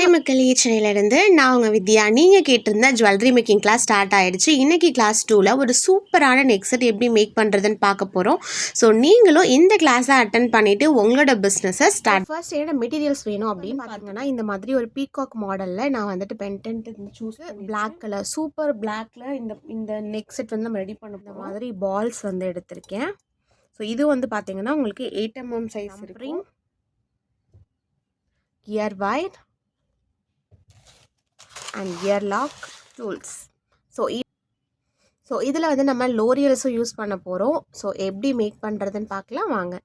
Hi மக்களே, சென்னையிலேருந்து நான் உங்கள் வித்யா. நீங்கள் கேட்டிருந்த ஜுவல்லரி மேக்கிங் கிளாஸ் ஸ்டார்ட் ஆகிடுச்சு. இன்றைக்கி கிளாஸ் 2ல் ஒரு சூப்பரான நெக் செட் எப்படி மேக் பண்ணுறதுன்னு பார்க்க போகிறோம். ஸோ நீங்களும் இந்த கிளாஸை அட்டன் பண்ணிவிட்டு உங்களோட பிஸ்னஸை ஸ்டார்ட். ஃபர்ஸ்ட் என்ன மெட்டீரியல்ஸ் வேணும் அப்படின்னு பார்த்தீங்கன்னா, இந்த மாதிரி ஒரு பீகாக் மாடலில் நான் வந்துட்டு pendant choose black colour super பிளாக்ல இந்த இந்த நெக் செட் வந்து நம்ம ரெடி பண்ண இந்த மாதிரி பால்ஸ் வந்து எடுத்திருக்கேன். ஸோ இது வந்து பார்த்தீங்கன்னா உங்களுக்கு 8 mm சைஸ் இருக்கும். Ear wire and ear lock tools. So இதில் வந்து நம்ம லோரியல்ஸும் யூஸ் பண்ண போகிறோம். ஸோ எப்படி மேக் பண்ணுறதுன்னு பார்க்கலாம் வாங்க.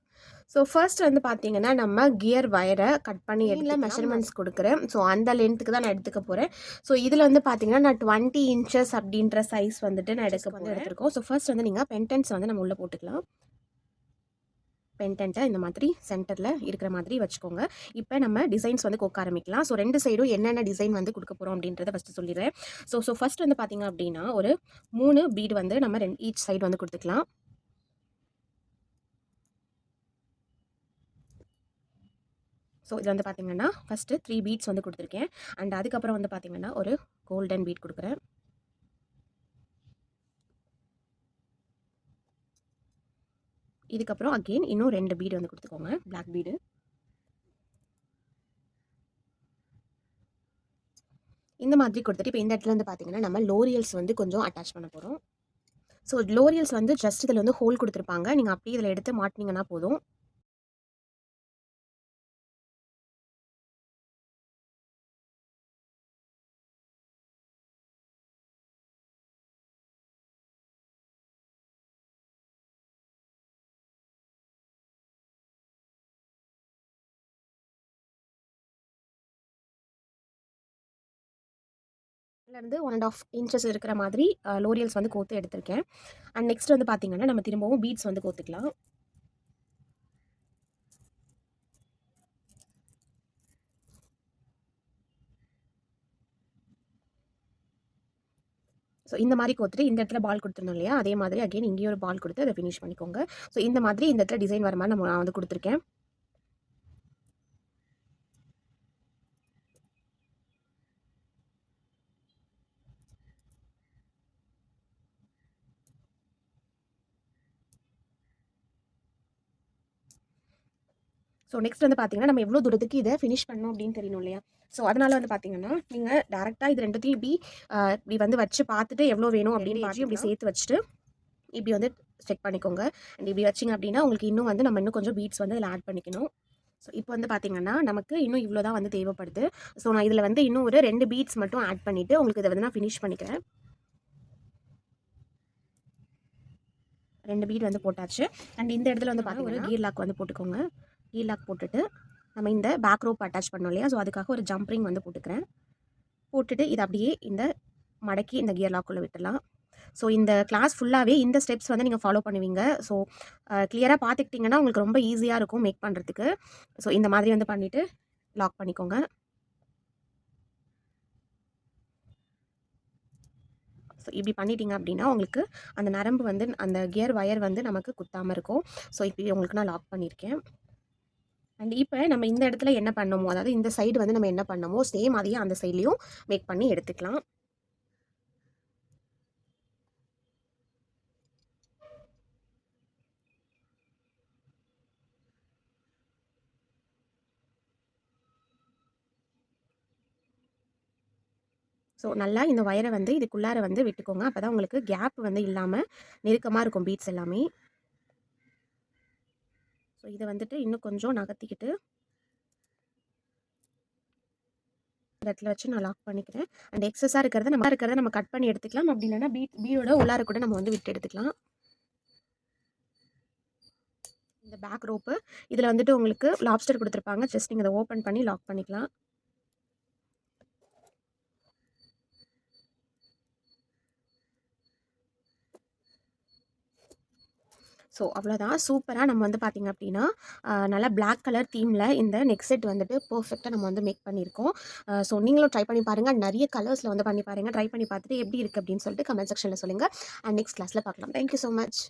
ஸோ ஃபர்ஸ்ட் வந்து பார்த்தீங்கன்னா நம்ம கியர் வயரை கட் பண்ணி மெஷர்மெண்ட்ஸ் கொடுக்குறேன். ஸோ அந்த லென்த்துக்கு தான் நான் எடுத்துக்க போகிறேன். ஸோ இதில் வந்து பார்த்தீங்கன்னா நான் 20 inches அப்படின்ற சைஸ் வந்துட்டு நான் எடுத்துருக்கோம். ஸோ ஃபர்ஸ்ட் வந்து நீங்கள் பென்டென்ட்ஸ் வந்து நம்ம உள்ளே போட்டுக்கலாம். பென்டென்ட்டை இந்த மாதிரி சென்டரில் இருக்கிற மாதிரி வச்சுக்கோங்க. இப்போ நம்ம டிசைன்ஸ் வந்து கோக்க ஆரம்பிக்கலாம். ஸோ 2 சைடும் என்னென்ன டிசைன் வந்து கொடுக்க போகிறோம் அப்படின்றத ஃபஸ்ட்டு சொல்லிடுறேன். ஸோ ஃபஸ்ட் வந்து பார்த்திங்க அப்படின்னா ஒரு 3 பீடு வந்து நம்ம ஈச் சைடு வந்து கொடுத்துக்கலாம். ஸோ இது வந்து பார்த்திங்கன்னா ஃபஸ்ட்டு 3 பீட்ஸ் வந்து கொடுத்துருக்கேன். அண்ட் அதுக்கப்புறம் வந்து பார்த்திங்கன்னா ஒரு கோல்டன் பீட் கொடுக்குறேன். இதுக்கப்புறம் அகெயின் இன்னும் 2 பீடு வந்து கொடுத்துக்கோங்க, பிளாக் பீடு. இந்த மாதிரி கொடுத்துட்டு இப்போ இந்த இடத்துல வந்து பார்த்தீங்கன்னா நம்ம லோரியல்ஸ் வந்து கொஞ்சம் அட்டாச் பண்ண போகிறோம். ஸோ லோரியல்ஸ் வந்து ஜஸ்ட் இதில் வந்து ஹோல் கொடுத்துருப்பாங்க. நீங்கள் அப்படியே இதில் எடுத்து மாட்டினீங்கன்னா போதும். இருந்து 1.5 inches இருக்கிற மாதிரி லோரியல்ஸ் வந்து கோத்து எடுத்திருக்கேன். அண்ட் நெக்ஸ்ட் வந்து பார்த்தீங்கன்னா நம்ம திரும்பவும் பீட்ஸ் வந்து கோத்துக்கலாம். ஸோ இந்த மாதிரி கோத்துட்டு இந்த இடத்துல பால் கொடுத்துருந்தோம் இல்லையா, அதே மாதிரி அகெயின் இங்கேயும் ஒரு பால் கொடுத்து அதை ஃபினிஷ் பண்ணிக்கோங்க. ஸோ இந்த மாதிரி இந்த இடத்துல டிசைன் வர மாதிரி நான் வந்து கொடுத்துருக்கேன். ஸோ நெக்ஸ்ட் வந்து பார்த்தீங்கன்னா நம்ம எவ்வளோ தூரத்துக்கு இதை ஃபினிஷ் பண்ணணும் அப்படின்னு தெரியணும் இல்லையா. ஸோ அதனால் வந்து பார்த்தீங்கன்னா நீங்கள் டேரெக்டாக இது ரெண்டுத்தையும் இப்படி வந்து வச்சு பார்த்துட்டு எவ்வளோ வேணும் அப்படின்னு பார்த்து இப்படி சேர்த்து வச்சுட்டு இப்படி வந்து செக் பண்ணிக்கோங்க. அண்ட் இப்படி வச்சிங்க அப்படின்னா உங்களுக்கு இன்னும் வந்து நம்ம இன்னும் கொஞ்சம் பீட்ஸ் வந்து இதில் ஆட் பண்ணிக்கணும். ஸோ இப்போ வந்து பார்த்தீங்கன்னா நமக்கு இன்னும் இவ்வளோ தான் வந்து தேவைப்படுது. ஸோ நான் இதில் வந்து இன்னும் ஒரு 2 பீட்ஸ் மட்டும் ஆட் பண்ணிவிட்டு உங்களுக்கு இதை வந்து நான் ஃபினிஷ் பண்ணிக்கிறேன். 2 பீட் வந்து போட்டாச்சு. அண்ட் இந்த இடத்துல வந்து பார்த்தீங்கன்னா ஒரு கீர் லாக் வந்து போட்டுக்கோங்க. கீர் லாக் போட்டுட்டு நம்ம இந்த பேக் ரோப் அட்டாச் பண்ணோம் இல்லையா, ஸோ அதுக்காக ஒரு ஜம்ப்ரிங் வந்து போட்டுக்கிறேன். போட்டுட்டு இதை அப்படியே இந்த மடக்கி இந்த கியர் லாக்குள்ளே விட்டுடலாம். ஸோ இந்த கிளாஸ் ஃபுல்லாகவே இந்த ஸ்டெப்ஸ் வந்து நீங்கள் ஃபாலோ பண்ணுவீங்க. ஸோ கிளியராக பார்த்துக்கிட்டிங்கன்னா உங்களுக்கு ரொம்ப ஈஸியாக இருக்கும் மேக் பண்ணுறதுக்கு. ஸோ இந்த மாதிரி வந்து பண்ணிவிட்டு லாக் பண்ணிக்கோங்க. ஸோ இப்படி பண்ணிட்டீங்க அப்படின்னா உங்களுக்கு அந்த நரம்பு வந்து அந்த கியர் வயர் வந்து நமக்கு குத்தாமல் இருக்கும். ஸோ இப்படி உங்களுக்கு நான் லாக் பண்ணியிருக்கேன். அண்ட் இப்போ நம்ம இந்த இடத்துல என்ன பண்ணமோ, அதாவது இந்த சைடு வந்து நம்ம என்ன பண்ணமோ சேம் அதையே அந்த சைட்லேயும் மேக் பண்ணி எடுத்துக்கலாம். ஸோ நல்லா இந்த வயரை வந்து இதுக்குள்ளார வந்து விட்டுக்கோங்க. அப்போ தான் உங்களுக்கு கேப் வந்து இல்லாமல் நெருக்கமாக இருக்கும் பீட்ஸ் எல்லாமே. ஸோ இதை வந்துட்டு இன்னும் கொஞ்சம் நகர்த்திக்கிட்டு இந்த இடத்துல வச்சு நான் லாக் பண்ணிக்கிறேன். அண்ட் எக்ஸஸாக இருக்கிறத நம்ம கட் பண்ணி எடுத்துக்கலாம். அப்படி இல்லைன்னா பீடோட உள்ளார கூட நம்ம வந்து விட்டு எடுத்துக்கலாம். இந்த பேக் ரோப்பு இதில் வந்துட்டு உங்களுக்கு லாப்ஸ்டர் கொடுத்துருப்பாங்க. ஜஸ்ட் நீங்கள் இதை ஓப்பன் பண்ணி லாக் பண்ணிக்கலாம். ஸோ அவ்வளோதான். சூப்பராக நம்ம வந்து பார்த்திங்க அப்படின்னா நல்லா பிளாக் கலர் தீமில் இந்த நெக் செட் வந்துட்டு பர்ஃபெக்டாக நம்ம வந்து மேக் பண்ணியிருக்கோம். ஸோ நீங்களும் ட்ரை பண்ணி பாருங்கள். நிறைய கலர்ஸில் வந்து பண்ணி பாருங்கள். ட்ரை பண்ணி பார்த்துட்டு எப்படி இருக்குது அப்படின்னு சொல்லிட்டு கமெண்ட் செக்ஷனில் சொல்லுங்கள். அண்ட் நெக்ஸ்ட் கிளாஸில் பார்க்கலாம். Thank you so much.